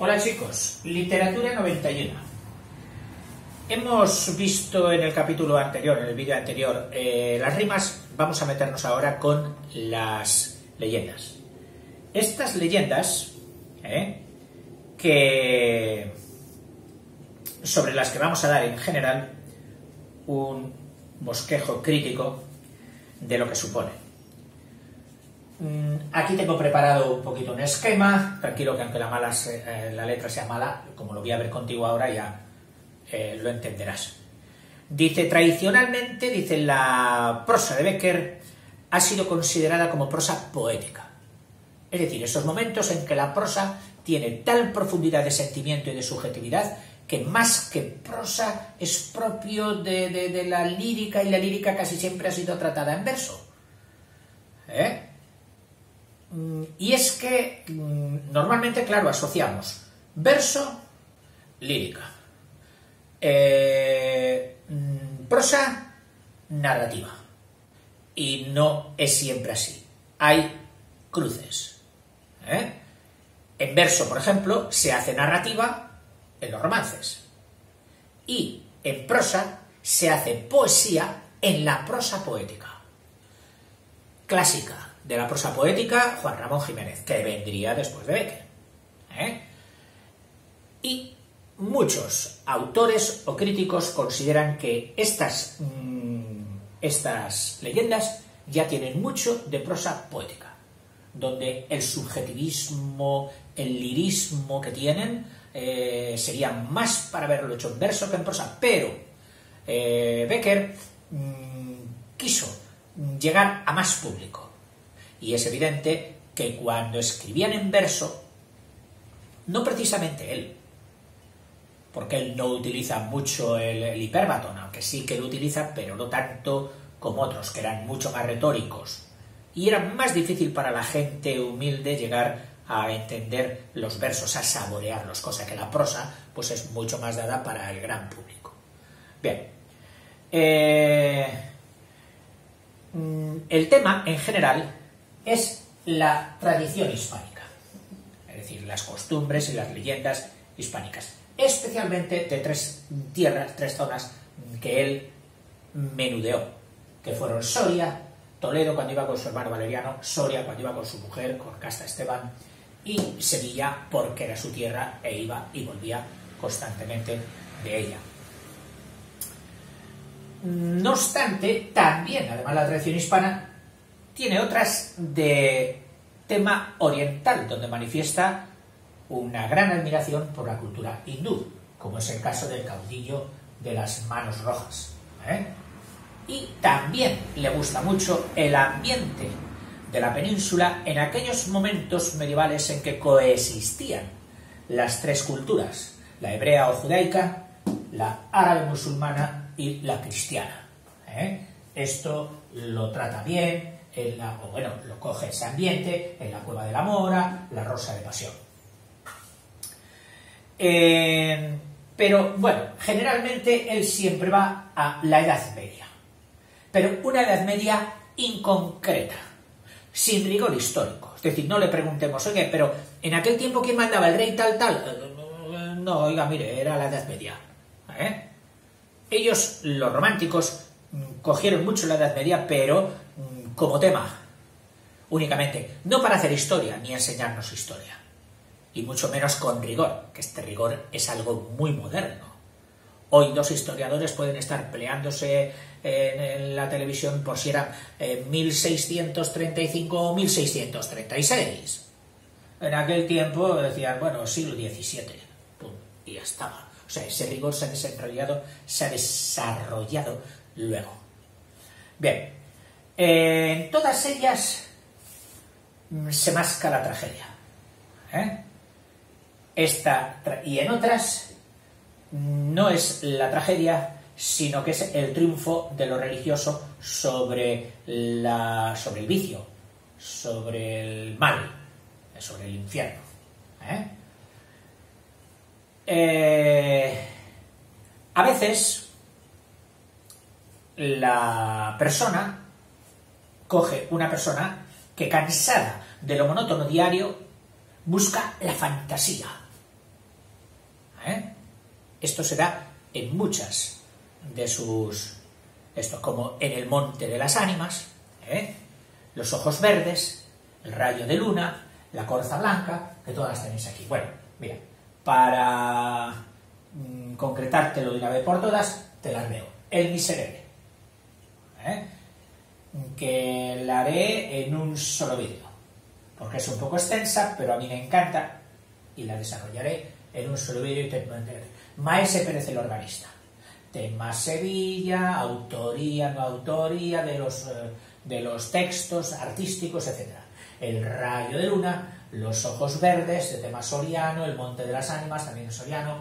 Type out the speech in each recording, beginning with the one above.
Hola chicos, Literatura 91. Hemos visto en el capítulo anterior, en el vídeo anterior, las rimas. Vamos a meternos ahora con las leyendas. Estas leyendas, sobre las que vamos a dar en general un bosquejo crítico de lo que supone. Aquí tengo preparado un poquito un esquema, tranquilo que aunque la letra sea mala, como lo voy a ver contigo ahora ya lo entenderás. Dice, tradicionalmente, la prosa de Bécquer ha sido considerada como prosa poética. Es decir, esos momentos en que la prosa tiene tal profundidad de sentimiento y de subjetividad que más que prosa es propio de la lírica, y la lírica casi siempre ha sido tratada en verso. Y es que normalmente, claro, asociamos verso, lírica, prosa, narrativa, y no es siempre así. Hay cruces. En verso, por ejemplo, se hace narrativa en los romances, y en prosa se hace poesía en la prosa poética clásica. De la prosa poética, Juan Ramón Jiménez, que vendría después de Bécquer. Y muchos autores o críticos consideran que estas leyendas ya tienen mucho de prosa poética, donde el subjetivismo, el lirismo que tienen sería más para haberlo hecho en verso que en prosa. Pero Bécquer quiso llegar a más público. Y es evidente que cuando escribían en verso, no precisamente él, porque él no utiliza mucho el hipérbaton, aunque sí que lo utiliza, pero no tanto como otros, que eran mucho más retóricos. Y era más difícil para la gente humilde llegar a entender los versos, a saborearlos, cosa que la prosa pues es mucho más dada para el gran público. Bien. El tema, en general, es la tradición hispánica, es decir, las costumbres y las leyendas hispánicas, especialmente de tres zonas que él menudeó, que fueron Soria, Toledo cuando iba con su hermano Valeriano, Soria cuando iba con su mujer, con Casta Esteban, y Sevilla porque era su tierra e iba y volvía constantemente de ella. No obstante, también, además, la tradición hispana tiene otras de tema oriental, donde manifiesta una gran admiración por la cultura hindú, como es el caso del caudillo de las manos rojas. Y también le gusta mucho el ambiente de la península en aquellos momentos medievales en que coexistían las tres culturas, la hebrea o judaica, la árabe musulmana y la cristiana. Esto lo trata bien, lo coge ese ambiente en la Cueva de la Mora, la Rosa de Pasión. Pero bueno, generalmente él siempre va a la Edad Media, pero una Edad Media inconcreta, sin rigor histórico. Es decir, no le preguntemos, oye, pero en aquel tiempo ¿quién mandaba? ¿El rey tal? No, oiga, mire, era la Edad Media. Ellos, los románticos, cogieron mucho la Edad Media, pero como tema únicamente, no para hacer historia ni enseñarnos historia, y mucho menos con rigor, que este rigor es algo muy moderno. Hoy dos historiadores pueden estar peleándose en la televisión por si era 1635 o 1636. En aquel tiempo decían, bueno, siglo XVII, pum, y ya estaba. O sea, ese rigor se ha desarrollado luego. Bien, en todas ellas se masca la tragedia. Y en otras no es la tragedia, sino que es el triunfo de lo religioso sobre el vicio, sobre el mal, sobre el infierno. A veces una persona que, cansada de lo monótono diario, busca la fantasía, Esto se da en muchas de sus... Esto, como en el Monte de las Ánimas, los ojos verdes, el rayo de luna, la corza blanca, que todas las tenéis aquí. Bueno, mira, para concretártelo de una vez por todas, te las leo. El Miserere, que la haré en un solo vídeo, porque es un poco extensa, pero a mí me encanta y la desarrollaré en un solo vídeo y te entenderé. Maese Pérez el organista. Tema Sevilla, autoría, no autoría de los textos artísticos, etc. El rayo de luna, los ojos verdes, de tema Soriano, el Monte de las Ánimas, también es Soriano,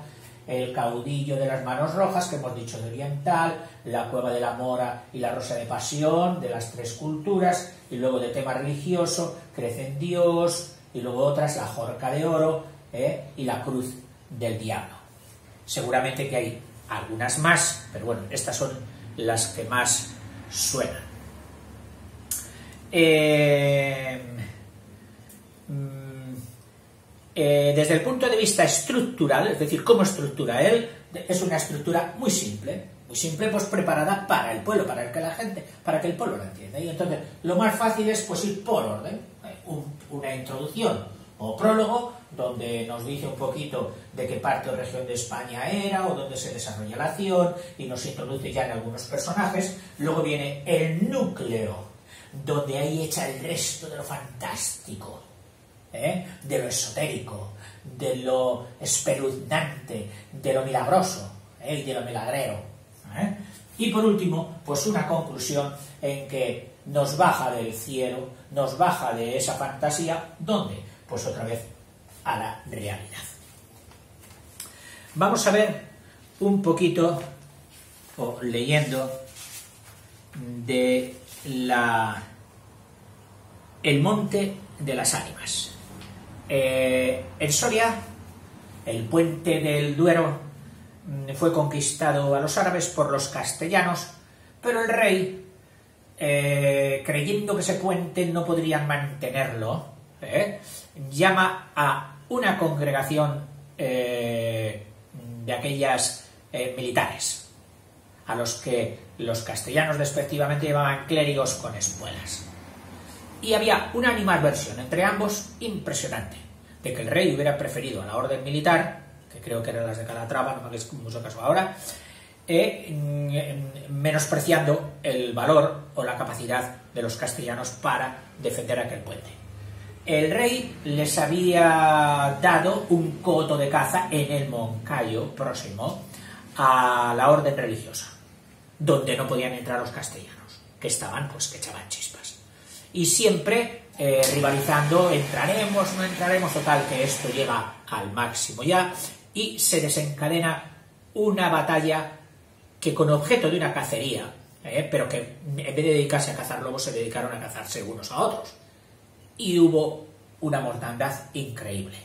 el caudillo de las manos rojas, que hemos dicho de oriental, la cueva de la mora y la rosa de pasión, de las tres culturas, y luego de tema religioso, crece en Dios, y luego otras, la jorca de oro, y la cruz del diablo. Seguramente que hay algunas más, pero bueno, estas son las que más suenan. Desde el punto de vista estructural, es decir, cómo estructura él, es una estructura muy simple, pues preparada para el pueblo, para que la gente, para que el pueblo lo entienda. Y entonces, lo más fácil es pues ir por orden, una introducción o prólogo, donde nos dice un poquito de qué parte o región de España era, o dónde se desarrolla la acción, y nos introduce ya en algunos personajes. Luego viene el núcleo, donde ahí echa el resto de lo fantástico, de lo esotérico, de lo espeluznante, de lo milagroso, y de lo milagrero. Y por último, pues una conclusión en que nos baja del cielo, nos baja de esa fantasía, ¿dónde? Pues otra vez a la realidad. Vamos a ver un poquito, o leyendo, de el Monte de las Ánimas. En Soria, el puente del Duero fue conquistado a los árabes por los castellanos, pero el rey, creyendo que ese puente no podrían mantenerlo, llama a una congregación de aquellas militares, a los que los castellanos despectivamente llamaban clérigos con espuelas. Y había una animadversión entre ambos impresionante, de que el rey hubiera preferido a la orden militar, que creo que eran las de Calatrava, no me hagáis mucho caso ahora, menospreciando el valor o la capacidad de los castellanos para defender aquel puente. El rey les había dado un coto de caza en el Moncayo, próximo a la orden religiosa, donde no podían entrar los castellanos, que estaban, pues, que echaban chispas. Y siempre rivalizando, entraremos, no entraremos, total, que esto llega al máximo ya, y se desencadena una batalla que con objeto de una cacería, pero que en vez de dedicarse a cazar lobos se dedicaron a cazarse unos a otros. Y hubo una mortandad increíble.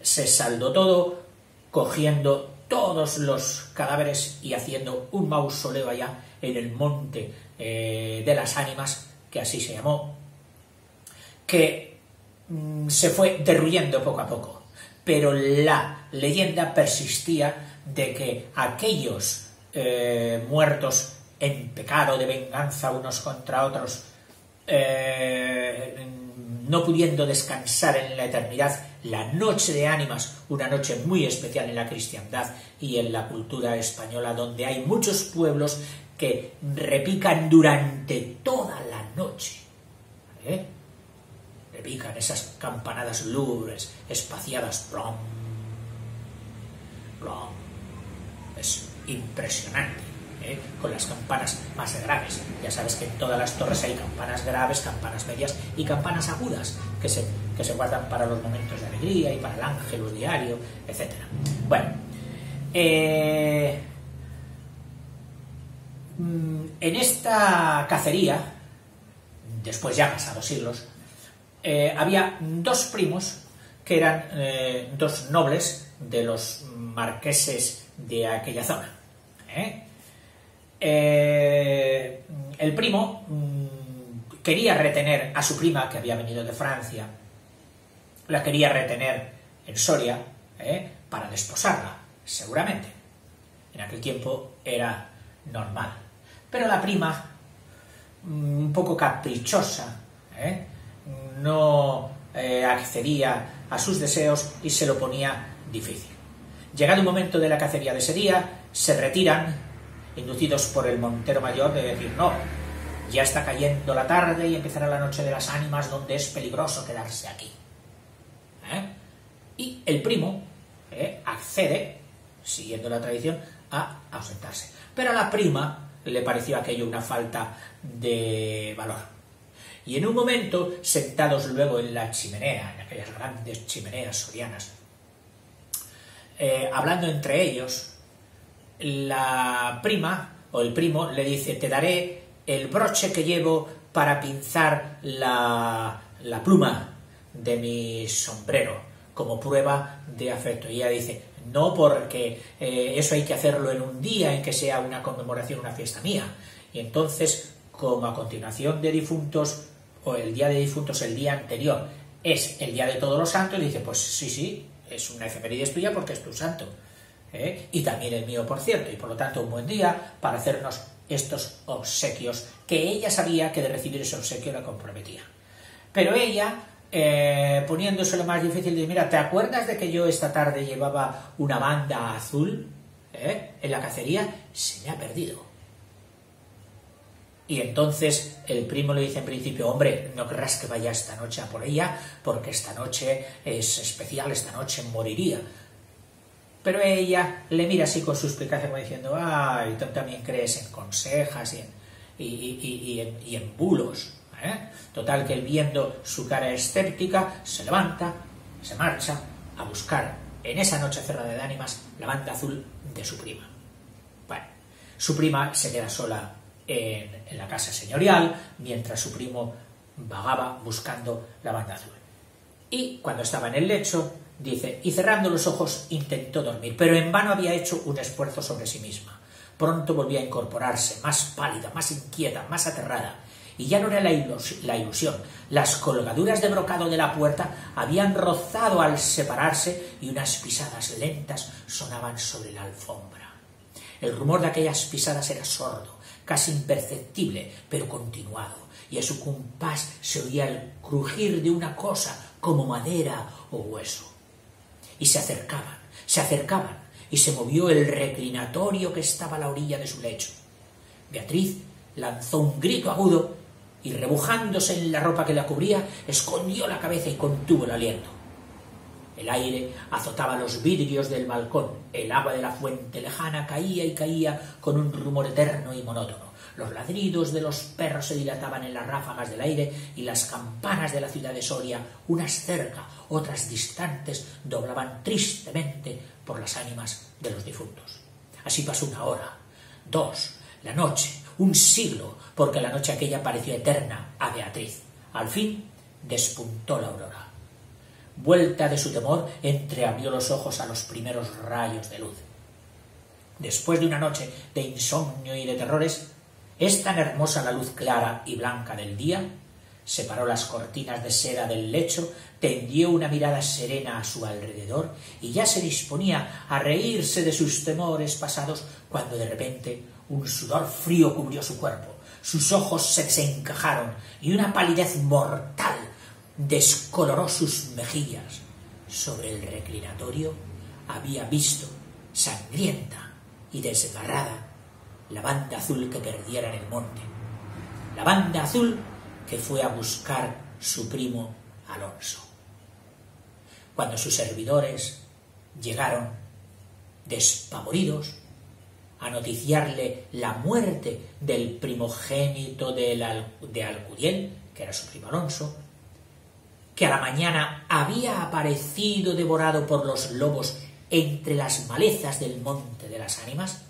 Se saldó todo, cogiendo todos los cadáveres y haciendo un mausoleo allá en el Monte de las Ánimas, que así se llamó, que se fue derruyendo poco a poco. Pero la leyenda persistía de que aquellos muertos en pecado de venganza unos contra otros, no pudiendo descansar en la eternidad, la noche de ánimas, una noche muy especial en la cristiandad y en la cultura española, donde hay muchos pueblos que repican durante toda la noche, repican esas campanadas lúgubres, espaciadas, plom, plom. Es impresionante, con las campanas más graves. Ya sabes que en todas las torres hay campanas graves, campanas medias y campanas agudas que se guardan para los momentos de alegría y para el ángelus diario, etc. Bueno, en esta cacería, después ya pasados siglos, había dos primos que eran dos nobles de los marqueses de aquella zona. El primo quería retener a su prima, que había venido de Francia, la quería retener en Soria para desposarla, seguramente. En aquel tiempo era normal. Pero la prima, un poco caprichosa, no accedía a sus deseos y se lo ponía difícil. Llegado un momento de la cacería de ese día, se retiran, inducidos por el montero mayor de decir, no, ya está cayendo la tarde y empezará la noche de las ánimas donde es peligroso quedarse aquí. Y el primo accede, siguiendo la tradición, a ausentarse. Pero a la prima le pareció aquello una falta de valor. Y en un momento, sentados luego en la chimenea, en aquellas grandes chimeneas sorianas, hablando entre ellos, la prima o el primo le dice, te daré el broche que llevo para pinzar la pluma de mi sombrero como prueba de afecto. Y ella dice, no, porque eso hay que hacerlo en un día en que sea una conmemoración, una fiesta mía. Y entonces, como a continuación de difuntos, o el día de difuntos, el día anterior, es el día de Todos los Santos, dice, pues sí, es una efeméride tuya porque es tu santo. Y también el mío, por cierto, y por lo tanto un buen día para hacernos estos obsequios, que ella sabía que de recibir ese obsequio la comprometía. Pero ella, poniéndose lo más difícil, dice, mira, ¿te acuerdas de que yo esta tarde llevaba una banda azul en la cacería? Se me ha perdido. Y entonces el primo le dice en principio, hombre, no querrás que vaya esta noche a por ella, porque esta noche es especial, esta noche moriría. Pero ella le mira así con suspicacia como diciendo, ay, tú también crees en consejas y en bulos. Total, que él, viendo su cara escéptica, se levanta, se marcha a buscar en esa noche cerrada de ánimas la banda azul de su prima. Bueno, su prima se queda sola en la casa señorial, mientras su primo vagaba buscando la banda azul. Y cuando estaba en el lecho, dice, y cerrando los ojos intentó dormir, pero en vano había hecho un esfuerzo sobre sí misma. Pronto volvía a incorporarse, más pálida, más inquieta, más aterrada. Y ya no era la ilusión. Las colgaduras de brocado de la puerta habían rozado al separarse y unas pisadas lentas sonaban sobre la alfombra. El rumor de aquellas pisadas era sordo, casi imperceptible, pero continuado, y a su compás se oía el crujir de una cosa como madera o hueso. Y se acercaban, y se movió el reclinatorio que estaba a la orilla de su lecho. Beatriz lanzó un grito agudo y, rebujándose en la ropa que la cubría, escondió la cabeza y contuvo el aliento. El aire azotaba los vidrios del balcón, el agua de la fuente lejana caía y caía con un rumor eterno y monótono. Los ladridos de los perros se dilataban en las ráfagas del aire y las campanas de la ciudad de Soria, unas cerca, otras distantes, doblaban tristemente por las ánimas de los difuntos. Así pasó 1 hora, 2, la noche, un siglo, porque la noche aquella pareció eterna a Beatriz. Al fin despuntó la aurora. Vuelta de su temor, entreabrió los ojos a los primeros rayos de luz. Después de una noche de insomnio y de terrores, es tan hermosa la luz clara y blanca del día, separó las cortinas de seda del lecho, tendió una mirada serena a su alrededor y ya se disponía a reírse de sus temores pasados, cuando de repente un sudor frío cubrió su cuerpo, sus ojos se desencajaron y una palidez mortal descoloró sus mejillas. Sobre el reclinatorio había visto, sangrienta y desgarrada, la banda azul que perdiera en el monte, la banda azul que fue a buscar su primo Alonso. Cuando sus servidores llegaron, despavoridos, a noticiarle la muerte del primogénito de Alcudiel, que era su primo Alonso, que a la mañana había aparecido devorado por los lobos entre las malezas del Monte de las Ánimas,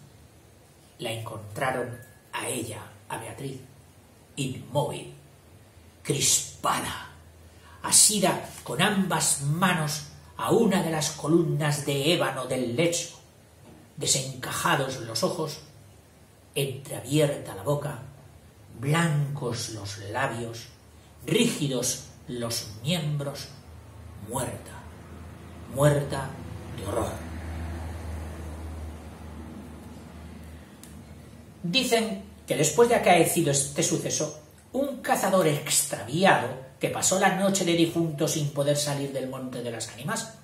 la encontraron a ella, a Beatriz, inmóvil, crispada, asida con ambas manos a una de las columnas de ébano del lecho, desencajados los ojos, entreabierta la boca, blancos los labios, rígidos los miembros, muerta de horror. Dicen que después de acaecido este suceso, un cazador extraviado que pasó la noche de difunto sin poder salir del monte de las ánimas,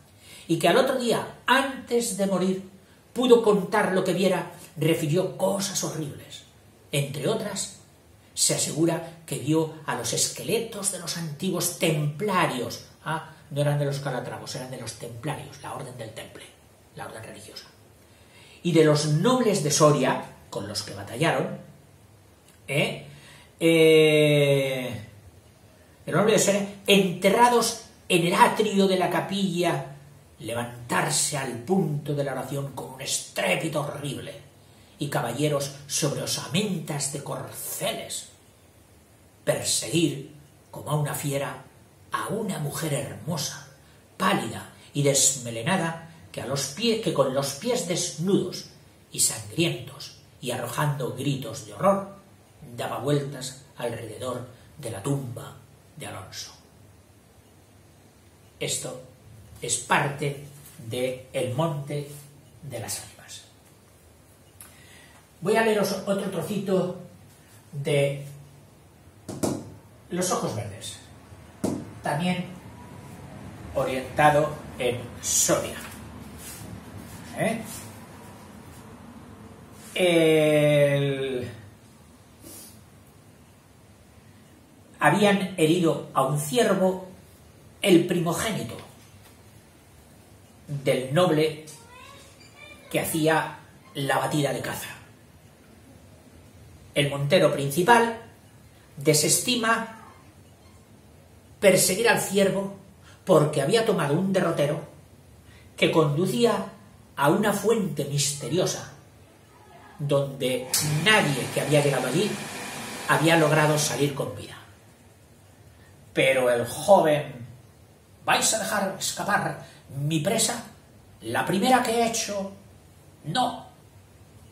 y que al otro día, antes de morir, pudo contar lo que viera, refirió cosas horribles. Entre otras, se asegura que vio a los esqueletos de los antiguos templarios. No eran de los calatravos, eran de los templarios, la orden del temple, la orden religiosa. Y de los nobles de Soria, con los que batallaron, los nobles de Soria, enterrados en el atrio de la capilla, levantarse al punto de la oración con un estrépito horrible, y caballeros sobre osamentas de corceles, perseguir como a una fiera a una mujer hermosa, pálida y desmelenada, que con los pies desnudos y sangrientos y arrojando gritos de horror, daba vueltas alrededor de la tumba de Alonso. Esto es parte del Monte de las Ánimas. Voy a leeros otro trocito de Los ojos verdes, también orientado en Soria. Habían herido a un ciervo, el primogénito del noble que hacía la batida de caza. El montero principal desestima perseguir al ciervo porque había tomado un derrotero que conducía a una fuente misteriosa donde nadie que había llegado allí había logrado salir con vida. Pero el joven: ¿vais a dejar escapar mi presa? La primera que he hecho, no,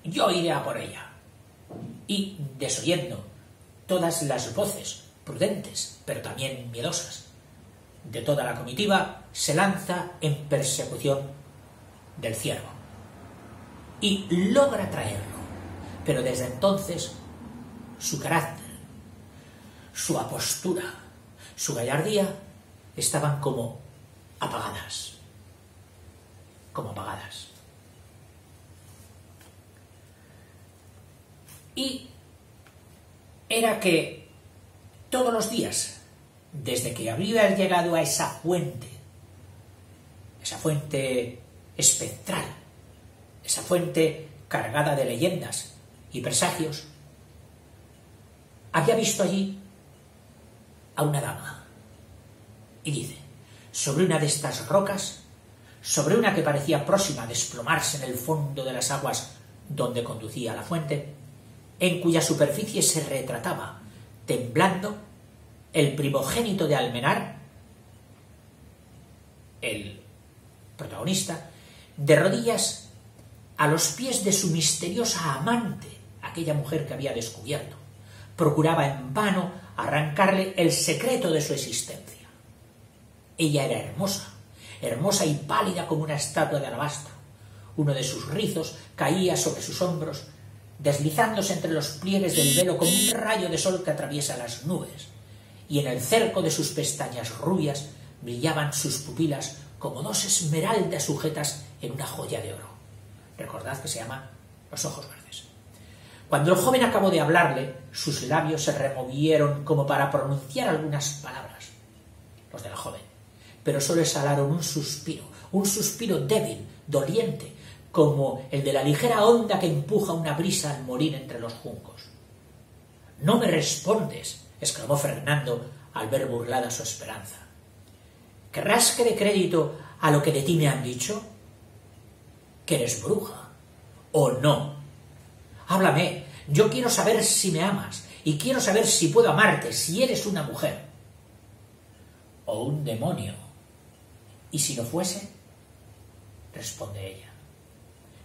yo iré a por ella. Y desoyendo todas las voces prudentes, pero también miedosas, de toda la comitiva, se lanza en persecución del ciervo y logra traerlo. Pero desde entonces su carácter, su apostura, su gallardía estaban como apagadas. Y era que todos los días, desde que había llegado a esa fuente espectral, esa fuente cargada de leyendas y presagios, había visto allí a una dama. Y dice: sobre una de estas rocas, sobre una que parecía próxima a desplomarse en el fondo de las aguas donde conducía a la fuente, en cuya superficie se retrataba, temblando, el primogénito de Almenar, el protagonista, de rodillas a los pies de su misteriosa amante, aquella mujer que había descubierto, procuraba en vano arrancarle el secreto de su existencia. Ella era hermosa y pálida como una estatua de alabastro. Uno de sus rizos caía sobre sus hombros, deslizándose entre los pliegues del velo como un rayo de sol que atraviesa las nubes, y en el cerco de sus pestañas rubias brillaban sus pupilas como dos esmeraldas sujetas en una joya de oro. Recordad que se llama Los ojos verdes. Cuando el joven acabó de hablarle, sus labios se removieron como para pronunciar algunas palabras, los de la joven, pero solo exhalaron un suspiro débil, doliente, como el de la ligera onda que empuja una brisa al morir entre los juncos. «No me respondes», exclamó Fernando al ver burlada su esperanza. «¿Querrás que dé crédito a lo que de ti me han dicho? ¿Que eres bruja? ¿O no? Háblame, yo quiero saber si me amas, y quiero saber si puedo amarte, si eres una mujer. ¿O un demonio? ¿Y si lo fuese?», responde ella.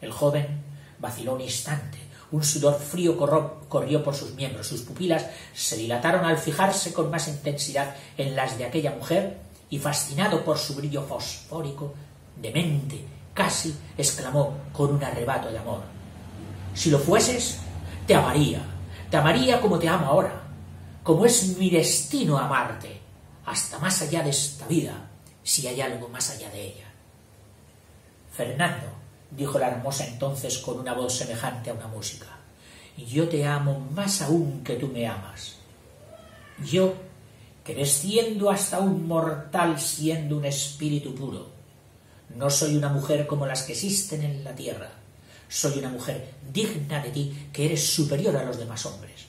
El joven vaciló un instante, un sudor frío corrió por sus miembros, sus pupilas se dilataron al fijarse con más intensidad en las de aquella mujer, y fascinado por su brillo fosfórico, demente, casi exclamó con un arrebato de amor: «Si lo fueses, te amaría como te amo ahora, como es mi destino amarte, hasta más allá de esta vida, si hay algo más allá de ella. Fernando, dijo la hermosa entonces con una voz semejante a una música, yo te amo más aún que tú me amas. Yo, que desciendo hasta un mortal siendo un espíritu puro, no soy una mujer como las que existen en la tierra, soy una mujer digna de ti, que eres superior a los demás hombres.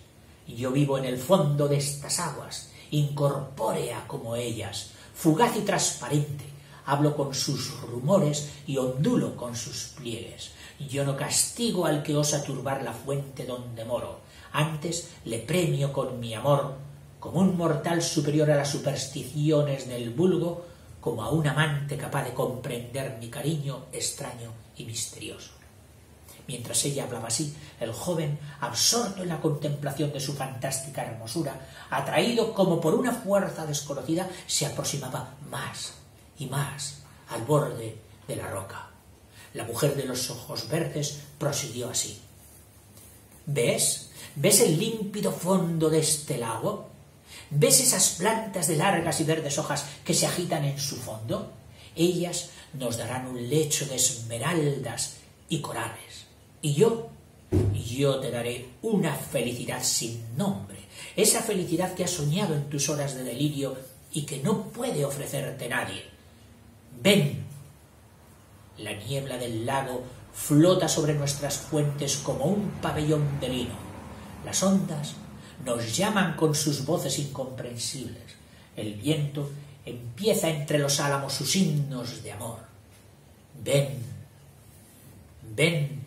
Yo vivo en el fondo de estas aguas, incorpórea como ellas, fugaz y transparente, hablo con sus rumores y ondulo con sus pliegues. Yo no castigo al que osa turbar la fuente donde moro, antes le premio con mi amor, como un mortal superior a las supersticiones del vulgo, como a un amante capaz de comprender mi cariño extraño y misterioso. Mientras ella hablaba así, el joven, absorto en la contemplación de su fantástica hermosura, atraído como por una fuerza desconocida, se aproximaba más y más al borde de la roca. La mujer de los ojos verdes prosiguió así. ¿Ves? ¿Ves el límpido fondo de este lago? ¿Ves esas plantas de largas y verdes hojas que se agitan en su fondo? Ellas nos darán un lecho de esmeraldas y corales. Y yo te daré una felicidad sin nombre, esa felicidad que has soñado en tus horas de delirio y que no puede ofrecerte nadie. Ven. La niebla del lago flota sobre nuestras fuentes como un pabellón de lino. Las ondas nos llaman con sus voces incomprensibles. El viento empieza entre los álamos sus himnos de amor. Ven, ven.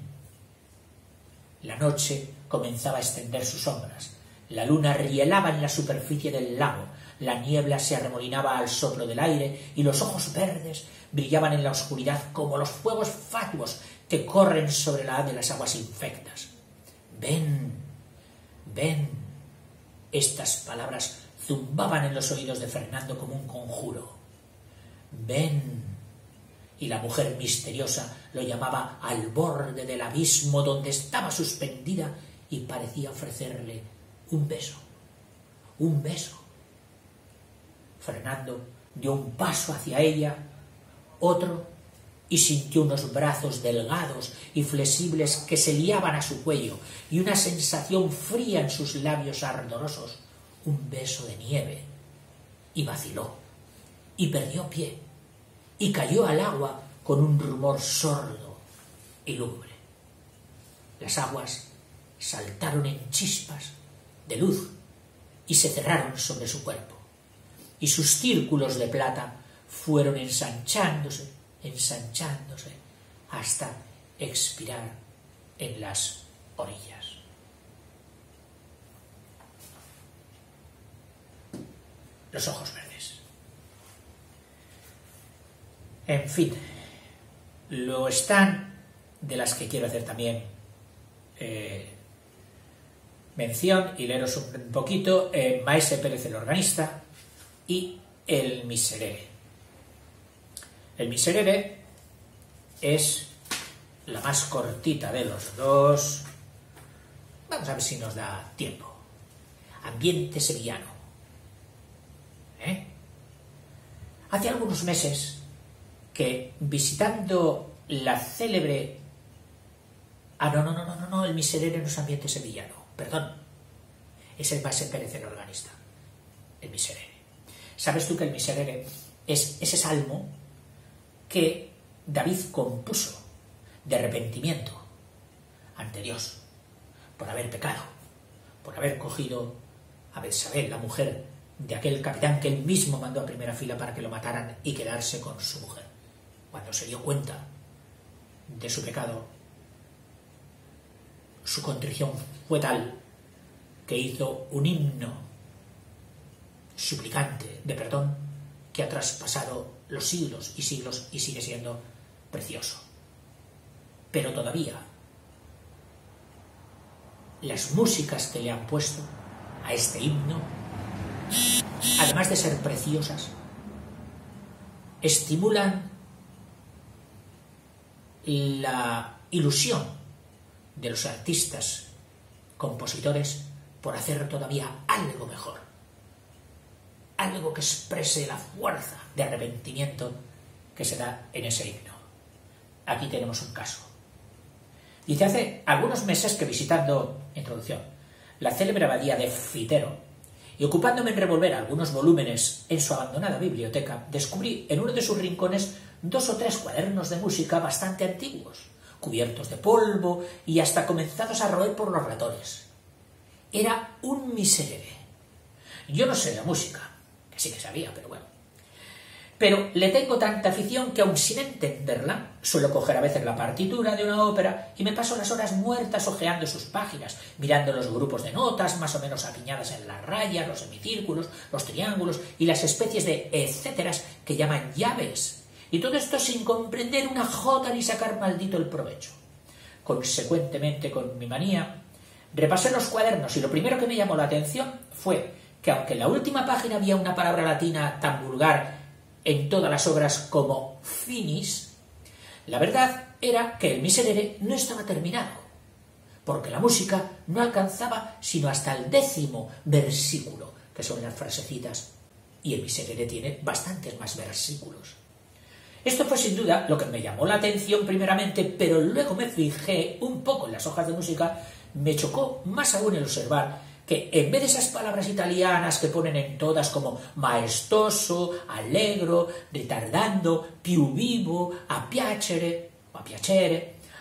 La noche comenzaba a extender sus sombras. La luna rielaba en la superficie del lago. La niebla se arremolinaba al soplo del aire y los ojos verdes brillaban en la oscuridad como los fuegos fatuos que corren sobre la haz de las aguas infectas. Ven, ven. Estas palabras zumbaban en los oídos de Fernando como un conjuro. Ven. Y la mujer misteriosa lo llamaba al borde del abismo donde estaba suspendida y parecía ofrecerle un beso. Un beso. Fernando dio un paso hacia ella, otro, y sintió unos brazos delgados y flexibles que se liaban a su cuello y una sensación fría en sus labios ardorosos, un beso de nieve, y vaciló, y perdió pie, y cayó al agua con un rumor sordo y lúgubre. Las aguas saltaron en chispas de luz y se cerraron sobre su cuerpo, y sus círculos de plata fueron ensanchándose, hasta expirar en las orillas. Los ojos verdes. En fin, lo están de las que quiero hacer también mención y leeros un poquito, Maese Pérez el organista y el Miserere. El Miserere es la más cortita de los dos. Vamos a ver si nos da tiempo. Ambiente sevillano. Hace algunos meses que visitando la célebre... No, el Miserere no es ambiente sevillano. Perdón. Es el Maese Pérez el organista. El Miserere. ¿Sabes tú que el Miserere es ese salmo que David compuso de arrepentimiento ante Dios por haber pecado, por haber cogido a Betsabé, la mujer de aquel capitán que él mismo mandó a primera fila para que lo mataran y quedarse con su mujer? Cuando se dio cuenta de su pecado, su contrición fue tal que hizo un himno suplicante de perdón que ha traspasado los siglos y siglos y sigue siendo precioso. Pero todavía las músicas que le han puesto a este himno, además de ser preciosas, estimulan la ilusión de los artistas compositores por hacer todavía algo mejor, algo que exprese la fuerza de arrepentimiento que se da en ese himno. Aquí tenemos un caso. Dice, hace algunos meses que visitando, introducción, la célebre abadía de Fitero y ocupándome en revolver algunos volúmenes en su abandonada biblioteca, descubrí en uno de sus rincones 2 o 3 cuadernos de música bastante antiguos, cubiertos de polvo y hasta comenzados a roer por los ratones. Era un miserere. Yo no sé la música, que sí que sabía, pero bueno. Pero le tengo tanta afición que aun sin entenderla, suelo coger a veces la partitura de una ópera y me paso las horas muertas hojeando sus páginas, mirando los grupos de notas más o menos apiñadas en las rayas, los semicírculos, los triángulos y las especies de etcéteras que llaman llaves. Y todo esto sin comprender una jota ni sacar maldito el provecho. Consecuentemente, con mi manía, repasé los cuadernos y lo primero que me llamó la atención fue que aunque en la última página había una palabra latina tan vulgar en todas las obras como finis, la verdad era que el miserere no estaba terminado, porque la música no alcanzaba sino hasta el 10º versículo, que son las frasecitas, y el miserere tiene bastantes más versículos. Esto fue sin duda lo que me llamó la atención primeramente, pero luego me fijé un poco en las hojas de música, me chocó más aún el observar que en vez de esas palabras italianas que ponen en todas como maestoso, allegro, ritardando, più vivo, a piacere,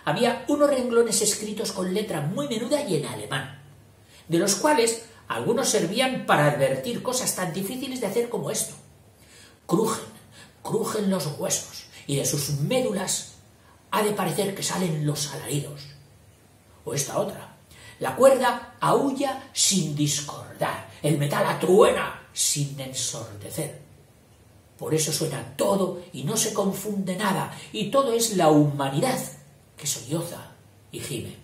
había unos renglones escritos con letra muy menuda y en alemán, de los cuales algunos servían para advertir cosas tan difíciles de hacer como esto. Crujen los huesos, y de sus médulas ha de parecer que salen los alaridos. O esta otra. La cuerda aúlla sin discordar, el metal atruena sin ensordecer. Por eso suena todo y no se confunde nada, y todo es la humanidad que solloza y gime.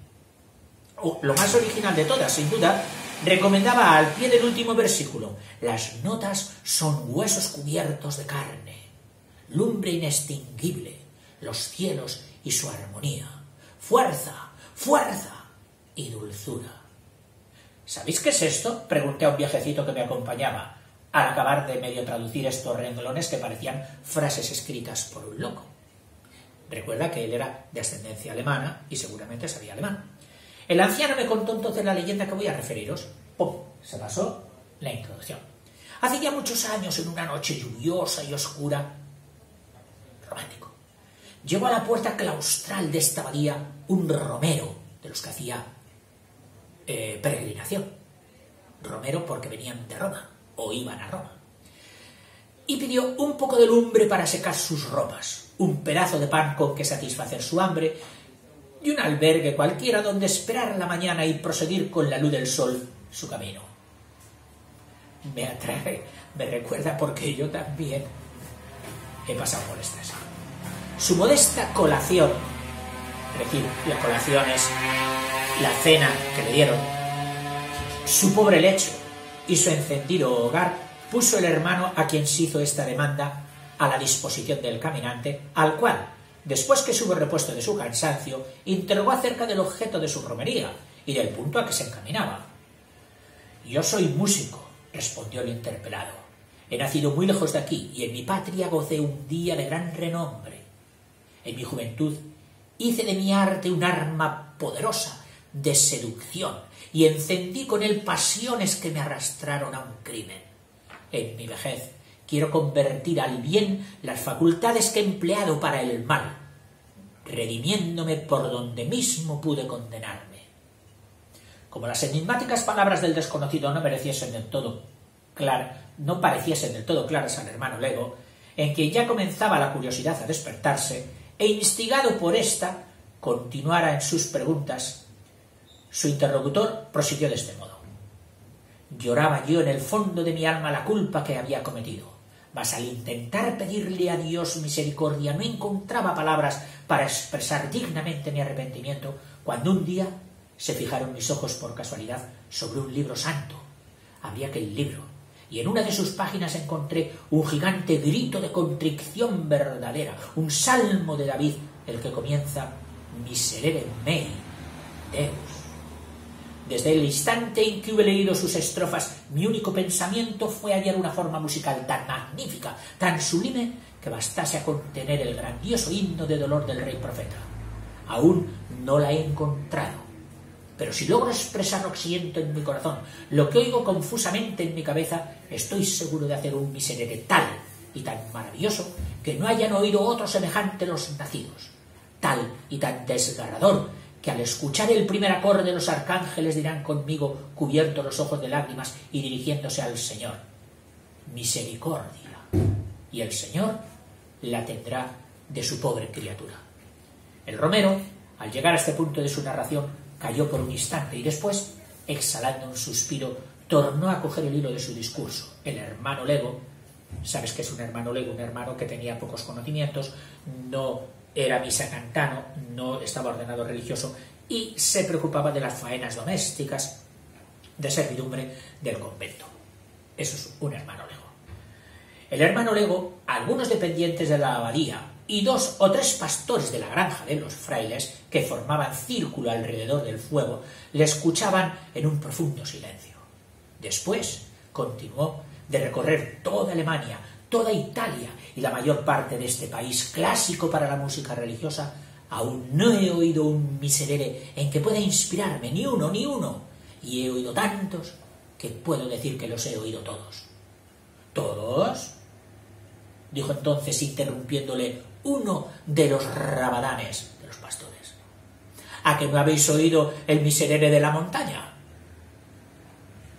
O, lo más original de todas, sin duda, recomendaba al pie del último versículo: las notas son huesos cubiertos de carne, lumbre inextinguible, los cielos y su armonía, fuerza, fuerza y dulzura. ¿Sabéis qué es esto?, pregunté a un viejecito que me acompañaba, al acabar de medio traducir estos renglones que parecían frases escritas por un loco. Recuerda que él era de ascendencia alemana y seguramente sabía alemán. El anciano me contó entonces la leyenda que voy a referiros. ¡Pum! Se pasó la introducción. Hace ya muchos años, en una noche lluviosa y oscura, romántico, llegó a la puerta claustral de esta abadía un romero, de los que hacía peregrinación. Romero porque venían de Roma, o iban a Roma. Y pidió un poco de lumbre para secar sus ropas, un pedazo de pan con que satisfacer su hambre, y un albergue cualquiera donde esperar la mañana y proseguir con la luz del sol su camino. Me atrae, me recuerda porque yo también he pasado por estas. Su modesta colación, es decir, la colación es la cena que le dieron, su pobre lecho y su encendido hogar, puso el hermano a quien se hizo esta demanda a la disposición del caminante, al cual, después que se hubo repuesto de su cansancio, interrogó acerca del objeto de su romería y del punto a que se encaminaba. «Yo soy músico», respondió el interpelado. «He nacido muy lejos de aquí y en mi patria gocé un día de gran renombre. En mi juventud hice de mi arte un arma poderosa de seducción y encendí con él pasiones que me arrastraron a un crimen. En mi vejez quiero convertir al bien las facultades que he empleado para el mal, redimiéndome por donde mismo pude condenarme». Como las enigmáticas palabras del desconocido no pareciesen del todo claras al hermano Lego, en quien ya comenzaba la curiosidad a despertarse, e instigado por ésta, continuara en sus preguntas, su interlocutor prosiguió de este modo: «Lloraba yo en el fondo de mi alma la culpa que había cometido, mas al intentar pedirle a Dios misericordia no encontraba palabras para expresar dignamente mi arrepentimiento, cuando un día se fijaron mis ojos por casualidad sobre un libro santo. Abrí aquel libro y en una de sus páginas encontré un gigante grito de contrición verdadera, un salmo de David, el que comienza Miserere mei, Deus. Desde el instante en que hube leído sus estrofas, mi único pensamiento fue hallar una forma musical tan magnífica, tan sublime, que bastase a contener el grandioso himno de dolor del rey profeta. Aún no la he encontrado, pero si logro expresar lo que siento en mi corazón, lo que oigo confusamente en mi cabeza, estoy seguro de hacer un miserere tal y tan maravilloso que no hayan oído otro semejante los nacidos, tal y tan desgarrador que al escuchar el primer acorde los arcángeles dirán conmigo, cubiertos los ojos de lágrimas y dirigiéndose al Señor: misericordia. Y el Señor la tendrá de su pobre criatura. El romero, al llegar a este punto de su narración, cayó por un instante y después, exhalando un suspiro, tornó a coger el hilo de su discurso. El hermano lego, ¿sabes qué es un hermano lego? Un hermano que tenía pocos conocimientos, no era misacantano, no estaba ordenado religioso y se preocupaba de las faenas domésticas, de servidumbre del convento. Eso es un hermano lego. El hermano lego, algunos dependientes de la abadía y 2 o 3 pastores de la granja de los frailes, que formaban círculo alrededor del fuego, le escuchaban en un profundo silencio. Después continuó de recorrer toda Alemania, toda Italia y la mayor parte de este país clásico para la música religiosa. Aún no he oído un miserere en que pueda inspirarme, ni uno, y he oído tantos que puedo decir que los he oído todos. ¿Todos?, dijo entonces, interrumpiéndole uno de los rabadanes de los pastores. ¿A que no habéis oído el miserere de la montaña?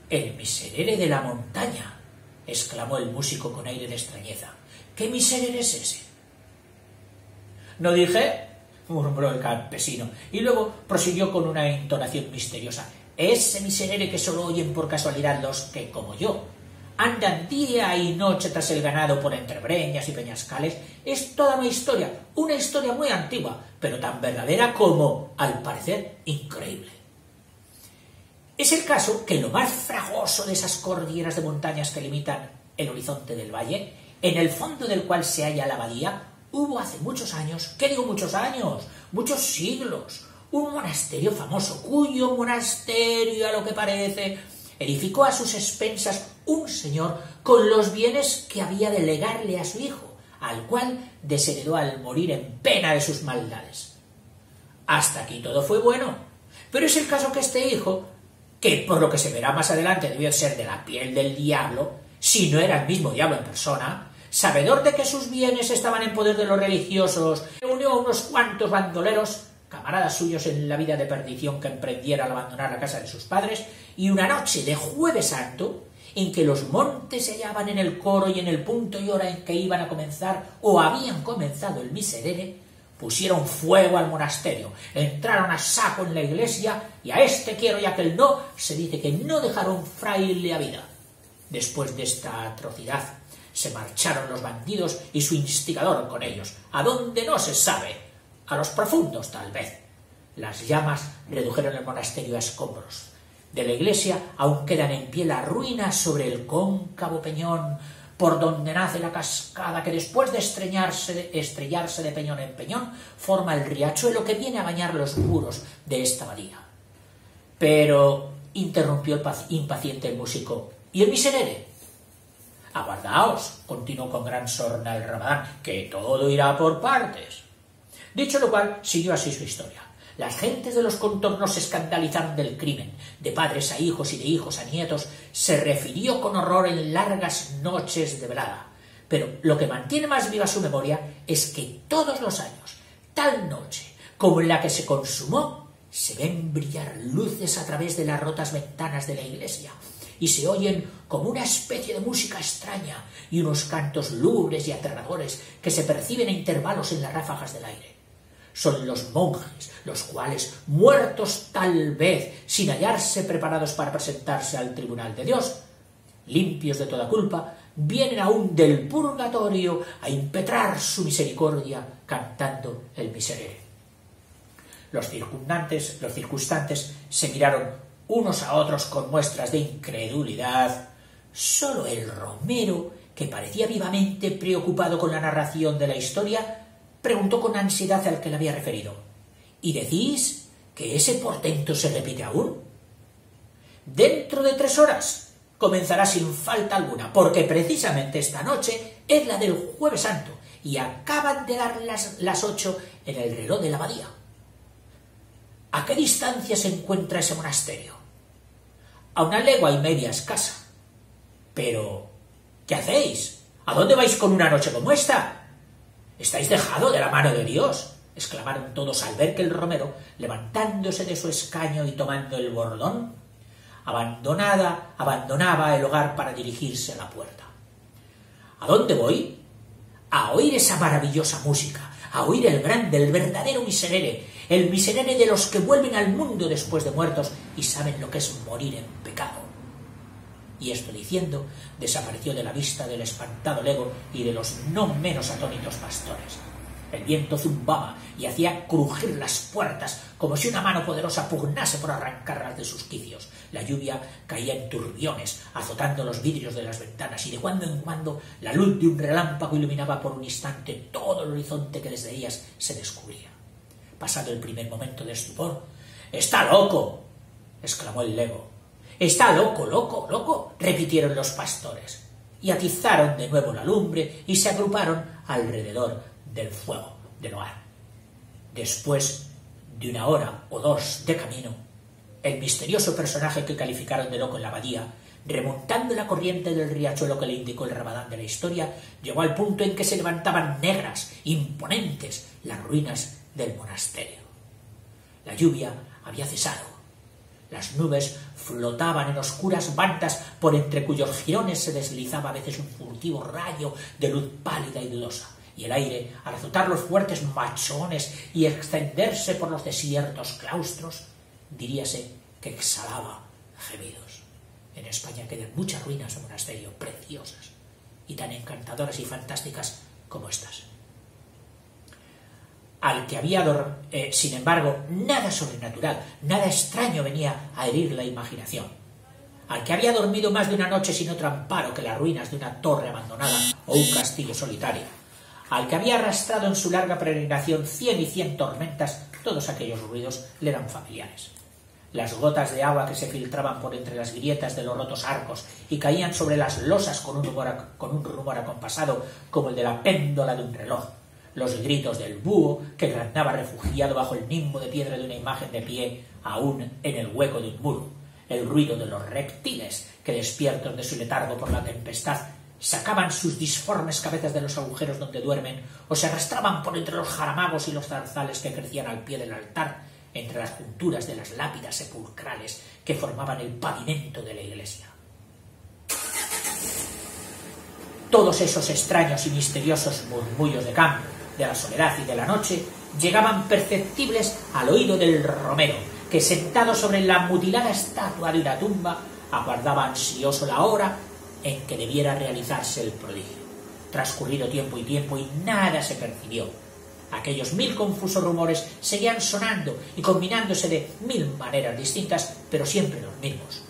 El miserere de la montaña, exclamó el músico con aire de extrañeza. ¿Qué miserere es ese? ¿No dije?, murmuró el campesino, y luego prosiguió con una entonación misteriosa. Ese miserere que solo oyen por casualidad los que, como yo, andan día y noche tras el ganado por entre breñas y peñascales, es toda una historia muy antigua, pero tan verdadera como, al parecer, increíble. Es el caso que en lo más fragoso de esas cordilleras de montañas que limitan el horizonte del valle, en el fondo del cual se halla la abadía, hubo hace muchos años, ¿qué digo muchos años?, muchos siglos, un monasterio famoso, cuyo monasterio, a lo que parece, edificó a sus expensas un señor con los bienes que había de legarle a su hijo, al cual desheredó al morir en pena de sus maldades. Hasta aquí todo fue bueno, pero es el caso que este hijo, que por lo que se verá más adelante debió ser de la piel del diablo, si no era el mismo diablo en persona, sabedor de que sus bienes estaban en poder de los religiosos, reunió a unos cuantos bandoleros, camaradas suyos en la vida de perdición que emprendiera al abandonar la casa de sus padres, y una noche de Jueves Santo, en que los montes se hallaban en el coro y en el punto y hora en que iban a comenzar o habían comenzado el miserere, pusieron fuego al monasterio, entraron a saco en la iglesia y a este quiero y a aquel no, se dice que no dejaron fraile a vida. Después de esta atrocidad se marcharon los bandidos y su instigador con ellos, a donde no se sabe, a los profundos tal vez. Las llamas redujeron el monasterio a escombros. De la iglesia aún quedan en pie las ruinas sobre el cóncavo peñón por donde nace la cascada que después de estrellarse de peñón en peñón forma el riachuelo que viene a bañar los muros de esta abadía. Pero, interrumpió impaciente el músico, ¿y el miserere? Aguardaos, continuó con gran sorna el Ramadán, que todo irá por partes. Dicho lo cual, siguió así su historia. Las gentes de los contornos se escandalizaron del crimen. De padres a hijos y de hijos a nietos se refirió con horror en largas noches de velada. Pero lo que mantiene más viva su memoria es que todos los años, tal noche como en la que se consumó, se ven brillar luces a través de las rotas ventanas de la iglesia y se oyen como una especie de música extraña y unos cantos lúgubres y aterradores que se perciben a intervalos en las ráfagas del aire. Son los monjes, los cuales, muertos tal vez, sin hallarse preparados para presentarse al tribunal de Dios, limpios de toda culpa, vienen aún del purgatorio a impetrar su misericordia cantando el miserere. Los circunstantes se miraron unos a otros con muestras de incredulidad. Sólo el romero, que parecía vivamente preocupado con la narración de la historia, preguntó con ansiedad al que le había referido: ¿Y decís que ese portento se repite aún? Dentro de 3 horas comenzará sin falta alguna, porque precisamente esta noche es la del Jueves Santo y acaban de dar las 8 en el reloj de la abadía. ¿A qué distancia se encuentra ese monasterio? A 1 legua y media escasa. Pero, ¿qué hacéis? ¿A dónde vais con una noche como esta? ¿Estáis dejado de la mano de Dios?, exclamaron todos al ver que el romero, levantándose de su escaño y tomando el bordón, abandonaba el hogar para dirigirse a la puerta. ¿A dónde voy? A oír esa maravillosa música, a oír el grande, el verdadero miserere, el miserere de los que vuelven al mundo después de muertos y saben lo que es morir en pecado. Y esto diciendo, desapareció de la vista del espantado lego y de los no menos atónitos pastores. El viento zumbaba y hacía crujir las puertas como si una mano poderosa pugnase por arrancarlas de sus quicios. La lluvia caía en turbiones, azotando los vidrios de las ventanas, y de cuando en cuando la luz de un relámpago iluminaba por un instante todo el horizonte que desde ellas se descubría. Pasado el primer momento de estupor, «¡Está loco!», exclamó el lego. «¡Está loco, loco, loco!», repitieron los pastores, y atizaron de nuevo la lumbre y se agruparon alrededor del fuego del hogar. Después de 1 hora o 2 de camino, el misterioso personaje que calificaron de loco en la abadía, remontando la corriente del riachuelo que le indicó el Ramadán de la historia, llegó al punto en que se levantaban negras, imponentes, las ruinas del monasterio. La lluvia había cesado. Las nubes flotaban en oscuras bandas por entre cuyos jirones se deslizaba a veces un furtivo rayo de luz pálida y dudosa, y el aire, al azotar los fuertes machones y extenderse por los desiertos claustros, diríase que exhalaba gemidos. En España quedan muchas ruinas de monasterio preciosas y tan encantadoras y fantásticas como estas. Al que había sin embargo, nada sobrenatural, nada extraño venía a herir la imaginación. Al que había dormido más de una noche sin otro amparo que las ruinas de una torre abandonada o un castillo solitario. Al que había arrastrado en su larga peregrinación 100 y 100 tormentas, todos aquellos ruidos le eran familiares. Las gotas de agua que se filtraban por entre las grietas de los rotos arcos y caían sobre las losas con un rumor acompasado como el de la péndola de un reloj. Los gritos del búho que granaba refugiado bajo el nimbo de piedra de una imagen de pie aún en el hueco de un muro. El ruido de los reptiles que, despiertos de su letargo por la tempestad, sacaban sus disformes cabezas de los agujeros donde duermen o se arrastraban por entre los jaramagos y los zarzales que crecían al pie del altar, entre las junturas de las lápidas sepulcrales que formaban el pavimento de la iglesia. Todos esos extraños y misteriosos murmullos de campo, de la soledad y de la noche, llegaban perceptibles al oído del romero, que sentado sobre la mutilada estatua de una tumba, aguardaba ansioso la hora en que debiera realizarse el prodigio. Transcurrido tiempo y nada se percibió. Aquellos 1000 confusos rumores seguían sonando y combinándose de 1000 maneras distintas, pero siempre los mismos.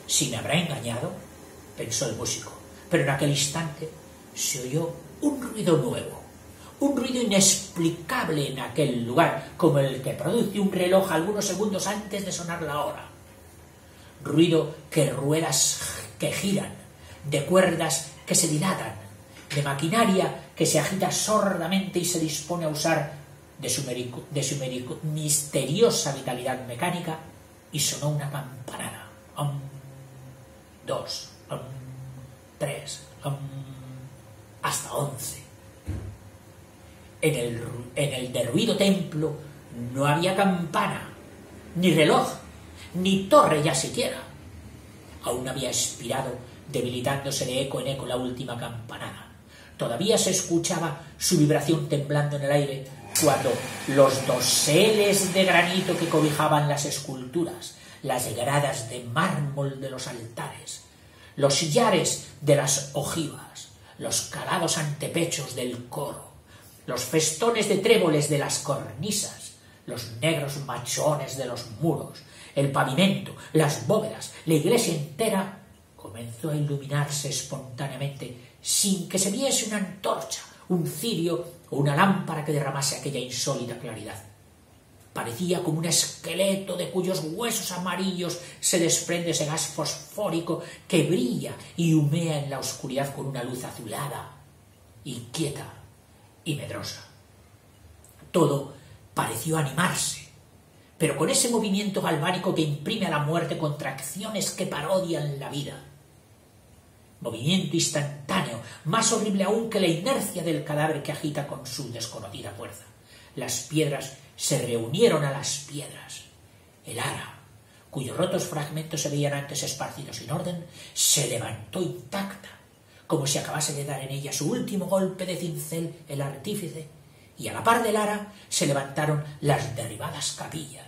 «¿Si me habrá engañado?», pensó el músico, pero en aquel instante se oyó un ruido nuevo, un ruido inexplicable en aquel lugar, como el que produce un reloj algunos segundos antes de sonar la hora. Ruido de ruedas que giran, de cuerdas que se dilatan, de maquinaria que se agita sordamente y se dispone a usar de su misteriosa vitalidad mecánica, y sonó una campanada. 2, 3, hasta 11. En el derruido templo no había campana, ni reloj, ni torre ya siquiera. Aún había expirado, debilitándose de eco en eco la última campanada. Todavía se escuchaba su vibración temblando en el aire cuando los doseles de granito que cobijaban las esculturas, las gradas de mármol de los altares, los sillares de las ojivas, los calados antepechos del coro, los festones de tréboles de las cornisas, los negros machones de los muros, el pavimento, las bóvedas, la iglesia entera comenzó a iluminarse espontáneamente sin que se viese una antorcha, un cirio o una lámpara que derramase aquella insólita claridad. Parecía como un esqueleto de cuyos huesos amarillos se desprende ese gas fosfórico que brilla y humea en la oscuridad con una luz azulada, inquieta y medrosa. Todo pareció animarse, pero con ese movimiento galvánico que imprime a la muerte contracciones que parodian la vida. Movimiento instantáneo, más horrible aún que la inercia del cadáver que agita con su desconocida fuerza. Las piedras se reunieron a las piedras. El ara, cuyos rotos fragmentos se veían antes esparcidos sin orden, se levantó intacta, como si acabase de dar en ella su último golpe de cincel el artífice, y a la par del ara se levantaron las derribadas capillas,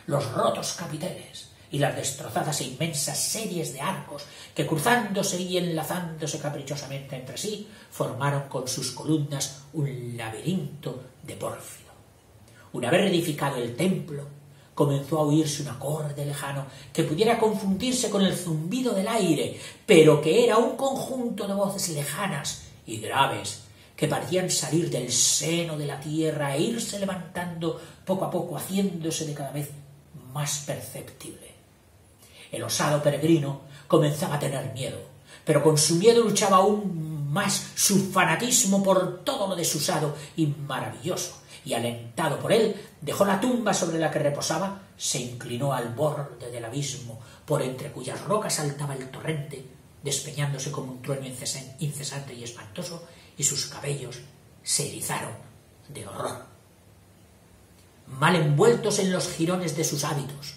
los rotos capiteles y las destrozadas e inmensas series de arcos que, cruzándose y enlazándose caprichosamente entre sí, formaron con sus columnas un laberinto de pórfido. Una vez reedificado el templo, comenzó a oírse un acorde lejano que pudiera confundirse con el zumbido del aire, pero que era un conjunto de voces lejanas y graves que parecían salir del seno de la tierra e irse levantando poco a poco, haciéndose de cada vez más perceptible. El osado peregrino comenzaba a tener miedo, pero con su miedo luchaba aún más su fanatismo por todo lo desusado y maravilloso, y alentado por él, dejó la tumba sobre la que reposaba, se inclinó al borde del abismo, por entre cuyas rocas saltaba el torrente, despeñándose como un trueno incesante y espantoso, y sus cabellos se erizaron de horror. Mal envueltos en los jirones de sus hábitos,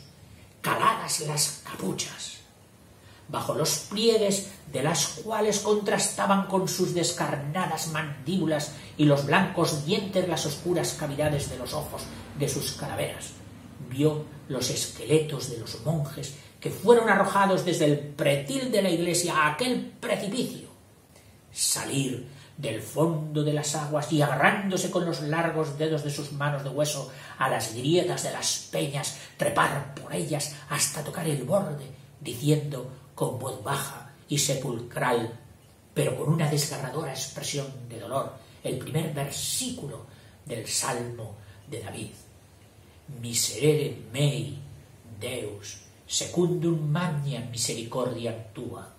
caladas las capuchas, bajo los pliegues de las cuales contrastaban con sus descarnadas mandíbulas y los blancos dientes las oscuras cavidades de los ojos de sus calaveras, vio los esqueletos de los monjes que fueron arrojados desde el pretil de la iglesia a aquel precipicio, salir del fondo de las aguas y agarrándose con los largos dedos de sus manos de hueso a las grietas de las peñas, trepar por ellas hasta tocar el borde, diciendo con voz baja y sepulcral, pero con una desgarradora expresión de dolor, el primer versículo del Salmo de David: Miserere mei, Deus, secundum magnam misericordiam tua.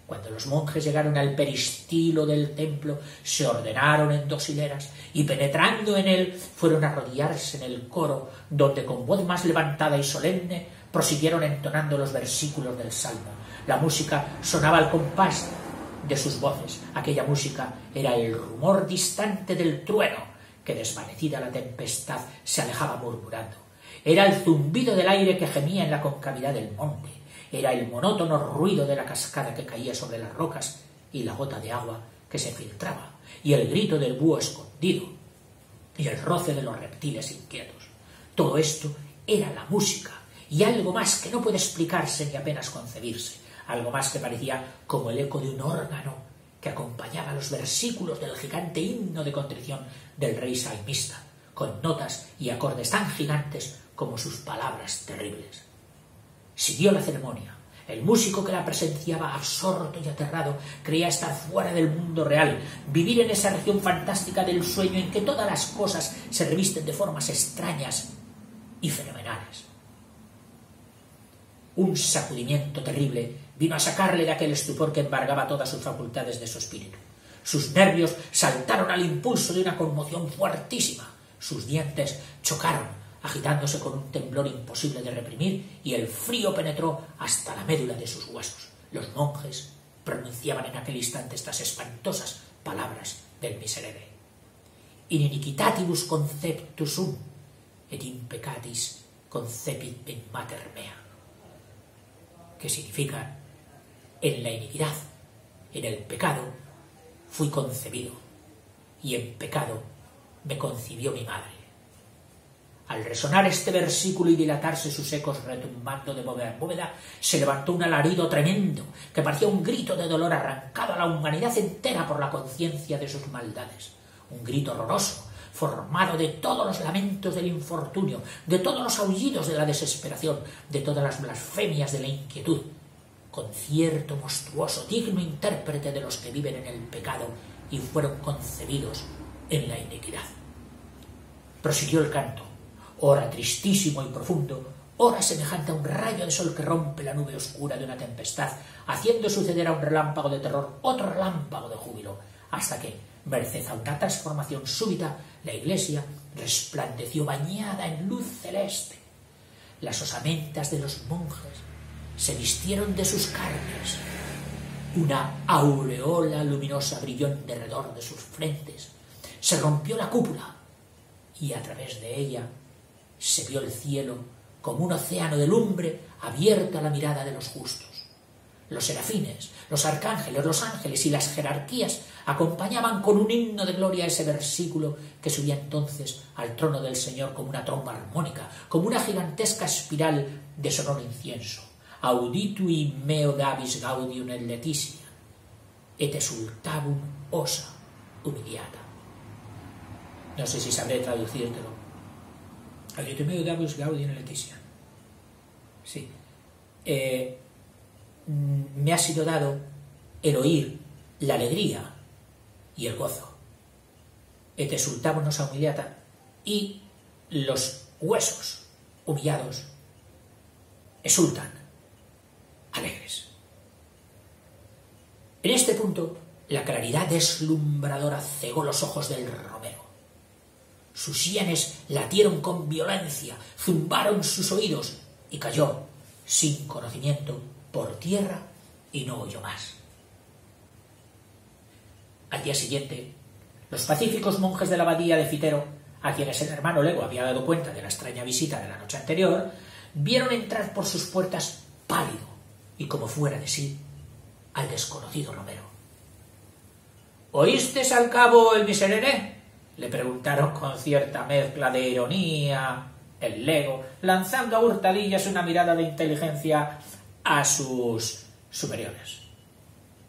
Cuando los monjes llegaron al peristilo del templo, se ordenaron en 2 hileras y, penetrando en él, fueron a arrodillarse en el coro, donde con voz más levantada y solemne prosiguieron entonando los versículos del Salmo. La música sonaba al compás de sus voces. Aquella música era el rumor distante del trueno, que, desvanecida la tempestad, se alejaba murmurando. Era el zumbido del aire que gemía en la concavidad del monte. Era el monótono ruido de la cascada que caía sobre las rocas y la gota de agua que se filtraba, y el grito del búho escondido, y el roce de los reptiles inquietos. Todo esto era la música, y algo más que no puede explicarse ni apenas concebirse, algo más que parecía como el eco de un órgano que acompañaba los versículos del gigante himno de contrición del rey salmista, con notas y acordes tan gigantes como sus palabras terribles. Siguió la ceremonia. El músico que la presenciaba, absorto y aterrado, creía estar fuera del mundo real, vivir en esa región fantástica del sueño en que todas las cosas se revisten de formas extrañas y fenomenales. Un sacudimiento terrible vino a sacarle de aquel estupor que embargaba todas sus facultades de su espíritu. Sus nervios saltaron al impulso de una conmoción fuertísima. Sus dientes chocaron, agitándose con un temblor imposible de reprimir, y el frío penetró hasta la médula de sus huesos. Los monjes pronunciaban en aquel instante estas espantosas palabras del Miserere: In iniquitatibus conceptus sum, et in peccatis concepit in mater mea. Que significan: en la iniquidad, en el pecado, fui concebido, y en pecado me concibió mi madre. Al resonar este versículo y dilatarse sus ecos retumbando de bóveda en bóveda, se levantó un alarido tremendo que parecía un grito de dolor arrancado a la humanidad entera por la conciencia de sus maldades. Un grito horroroso, formado de todos los lamentos del infortunio, de todos los aullidos de la desesperación, de todas las blasfemias de la inquietud. Concierto monstruoso, digno intérprete de los que viven en el pecado y fueron concebidos en la iniquidad. Prosiguió el canto, ora tristísimo y profundo, ora semejante a un rayo de sol que rompe la nube oscura de una tempestad, haciendo suceder a un relámpago de terror otro relámpago de júbilo, hasta que, merced a una transformación súbita, la iglesia resplandeció bañada en luz celeste. Las osamentas de los monjes se vistieron de sus carnes. Una aureola luminosa brilló en derredor de sus frentes. Se rompió la cúpula y a través de ella se vio el cielo como un océano de lumbre abierto a la mirada de los justos. Los serafines, los arcángeles, los ángeles y las jerarquías acompañaban con un himno de gloria ese versículo que subía entonces al trono del Señor como una tromba armónica, como una gigantesca espiral de sonoro incienso. Auditui meo dabis gaudium et letitia, et exultabum osa humiliata. No sé si sabré traducírtelo. Auditui meo dabis gaudium et letitia. Sí. Me ha sido dado el oír la alegría y el gozo. Et exultabum osa humiliata. Y los huesos humillados exultan, alegres. En este punto, la claridad deslumbradora cegó los ojos del romero. Sus sienes latieron con violencia, zumbaron sus oídos y cayó, sin conocimiento, por tierra y no oyó más. Al día siguiente, los pacíficos monjes de la abadía de Fitero, a quienes el hermano Lego había dado cuenta de la extraña visita de la noche anterior, vieron entrar por sus puertas pálido y como fuera de sí al desconocido romero. ¿Oístes al cabo el miserere?, le preguntaron con cierta mezcla de ironía el Lego, lanzando a hurtadillas una mirada de inteligencia a sus superiores.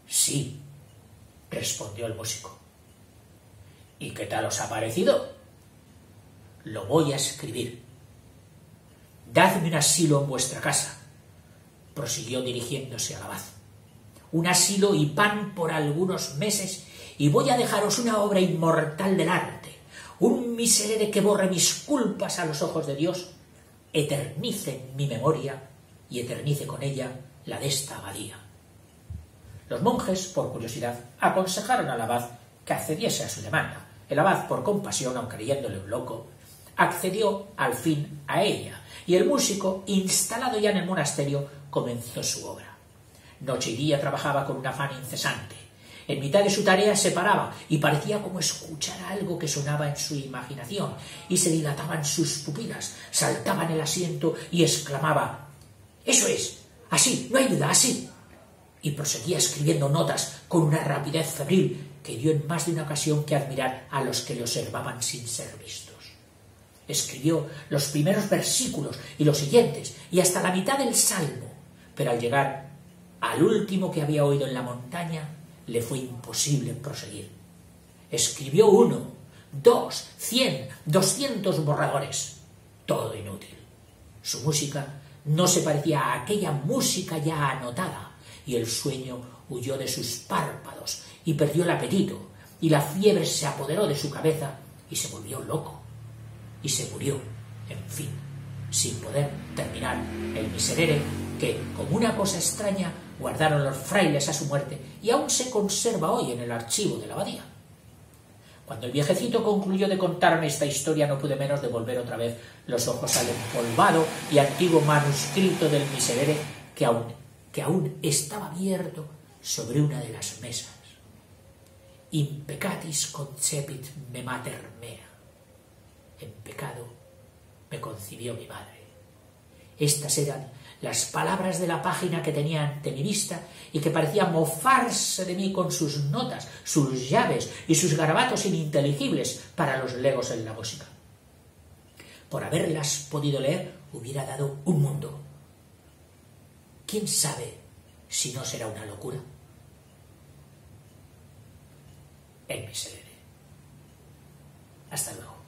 Sí, respondió el músico. ¿Y qué tal os ha parecido? Lo voy a escribir. Dadme un asilo en vuestra casa, prosiguió dirigiéndose al abad. Un asilo y pan por algunos meses y voy a dejaros una obra inmortal del arte, un miserere que borre mis culpas a los ojos de Dios, eternice mi memoria y eternice con ella la de esta abadía. Los monjes, por curiosidad, aconsejaron al abad que accediese a su demanda. El abad, por compasión, aun creyéndole un loco, accedió al fin a ella, y el músico, instalado ya en el monasterio, comenzó su obra. Noche y día trabajaba con un afán incesante. En mitad de su tarea se paraba y parecía como escuchar algo que sonaba en su imaginación, y se dilataban sus pupilas, saltaba en el asiento y exclamaba: «¡Eso es! ¡Así! ¡No hay duda! ¡Así!». Y proseguía escribiendo notas con una rapidez febril que dio en más de una ocasión que admirar a los que le observaban sin ser vistos. Escribió los primeros versículos y los siguientes, y hasta la mitad del salmo, pero al llegar al último que había oído en la montaña, le fue imposible proseguir. Escribió 1, 2, 100, 200 borradores, todo inútil. Su música no se parecía a aquella música ya anotada, y el sueño huyó de sus párpados, y perdió el apetito, y la fiebre se apoderó de su cabeza, y se volvió loco, y se murió, en fin, sin poder terminar el miserere que, como una cosa extraña, guardaron los frailes a su muerte y aún se conserva hoy en el archivo de la abadía. Cuando el viejecito concluyó de contarme esta historia, no pude menos de volver otra vez los ojos al empolvado y antiguo manuscrito del miserere que aún estaba abierto sobre una de las mesas. In peccatis concepit me mater mea. En pecado me concibió mi madre. Estas eran las palabras de la página que tenía ante mi vista y que parecía mofarse de mí con sus notas, sus llaves y sus garabatos ininteligibles para los legos en la música. Por haberlas podido leer hubiera dado un mundo. ¿Quién sabe si no será una locura? El miserere. Hasta luego.